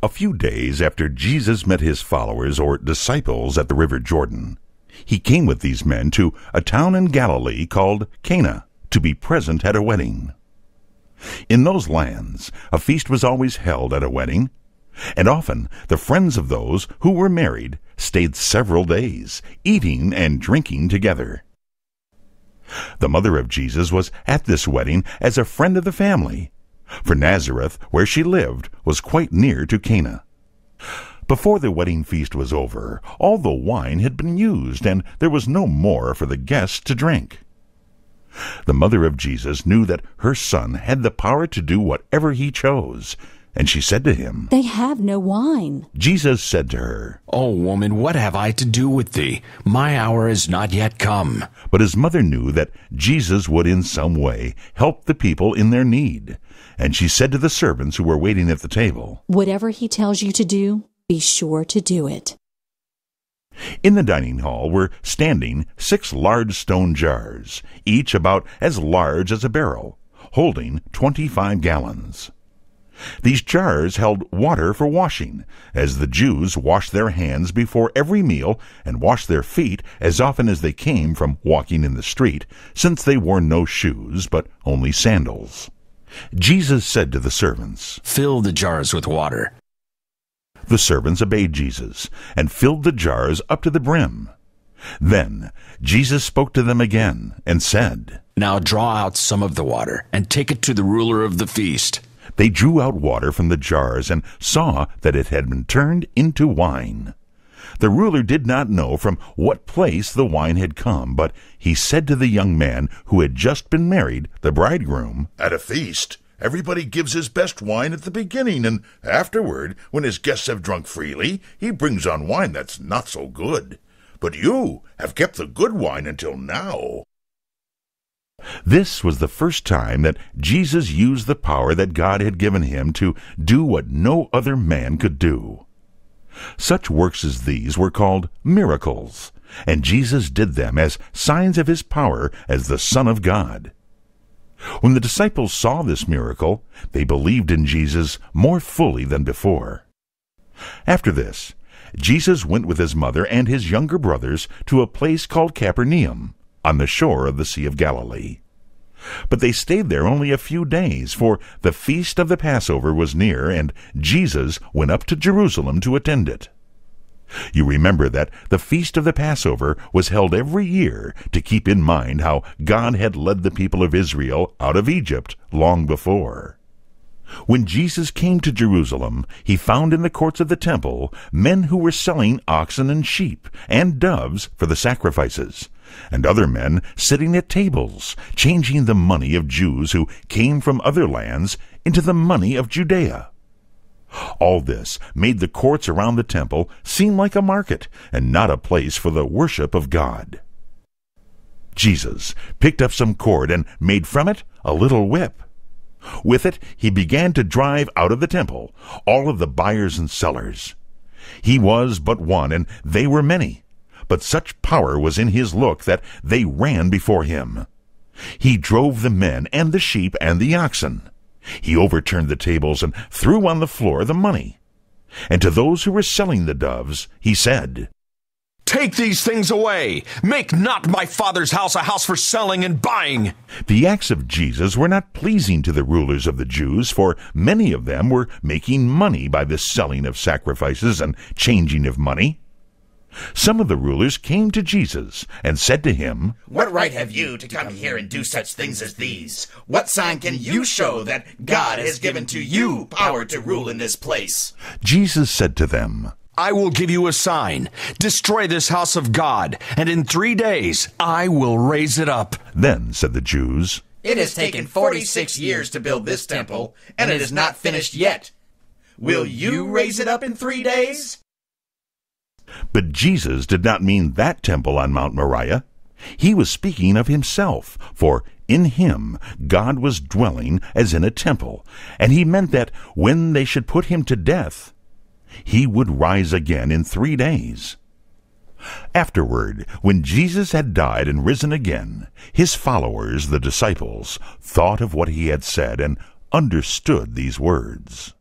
A few days after Jesus met his followers or disciples at the river Jordan, he came with these men to a town in Galilee called Cana to be present at a wedding. In those lands, a feast was always held at a wedding, and often the friends of those who were married stayed several days, eating and drinking together. The mother of Jesus was at this wedding as a friend of the family, for Nazareth, where she lived, was quite near to Cana. Before the wedding feast was over, all the wine had been used, and there was no more for the guests to drink. The mother of Jesus knew that her son had the power to do whatever he chose, and she said to him, "They have no wine." Jesus said to her, "O woman, what have I to do with thee? My hour is not yet come." But his mother knew that Jesus would in some way help the people in their need, and she said to the servants who were waiting at the table, "Whatever he tells you to do, be sure to do it." In the dining hall were standing 6 large stone jars, each about as large as a barrel, holding 25 gallons. These jars held water for washing, as the Jews washed their hands before every meal and washed their feet as often as they came from walking in the street, since they wore no shoes but only sandals. Jesus said to the servants, "Fill the jars with water." The servants obeyed Jesus and filled the jars up to the brim. Then Jesus spoke to them again and said, "Now draw out some of the water and take it to the ruler of the feast." They drew out water from the jars and saw that it had been turned into wine. The ruler did not know from what place the wine had come, but he said to the young man who had just been married, the bridegroom, "At a feast, everybody gives his best wine at the beginning, and afterward, when his guests have drunk freely, he brings on wine that's not so good. But you have kept the good wine until now." This was the first time that Jesus used the power that God had given him to do what no other man could do. Such works as these were called miracles, and Jesus did them as signs of his power as the Son of God. When the disciples saw this miracle, they believed in Jesus more fully than before. After this, Jesus went with his mother and his younger brothers to a place called Capernaum, on the shore of the Sea of Galilee. But they stayed there only a few days, for the feast of the Passover was near, and Jesus went up to Jerusalem to attend it. You remember that the feast of the Passover was held every year to keep in mind how God had led the people of Israel out of Egypt long before. When Jesus came to Jerusalem, he found in the courts of the temple men who were selling oxen and sheep and doves for the sacrifices, and other men sitting at tables, changing the money of Jews who came from other lands into the money of Judea. All this made the courts around the temple seem like a market and not a place for the worship of God. Jesus picked up some cord and made from it a little whip. With it he began to drive out of the temple all of the buyers and sellers. He was but one, and they were many, but such power was in his look that they ran before him. He drove the men and the sheep and the oxen. He overturned the tables and threw on the floor the money. And to those who were selling the doves, he said, "Take these things away! Make not my Father's house a house for selling and buying!" The acts of Jesus were not pleasing to the rulers of the Jews, for many of them were making money by the selling of sacrifices and changing of money. Some of the rulers came to Jesus and said to him, "What right have you to come here and do such things as these? What sign can you show that God has given to you power to rule in this place?" Jesus said to them, "I will give you a sign. Destroy this house of God, and in 3 days I will raise it up." Then said the Jews, "It has taken 46 years to build this temple, and it is not finished yet. Will you raise it up in 3 days?" But Jesus did not mean that temple on Mount Moriah. He was speaking of himself, for in him God was dwelling as in a temple, and he meant that when they should put him to death, he would rise again in 3 days. Afterward, when Jesus had died and risen again, his followers, the disciples, thought of what he had said and understood these words.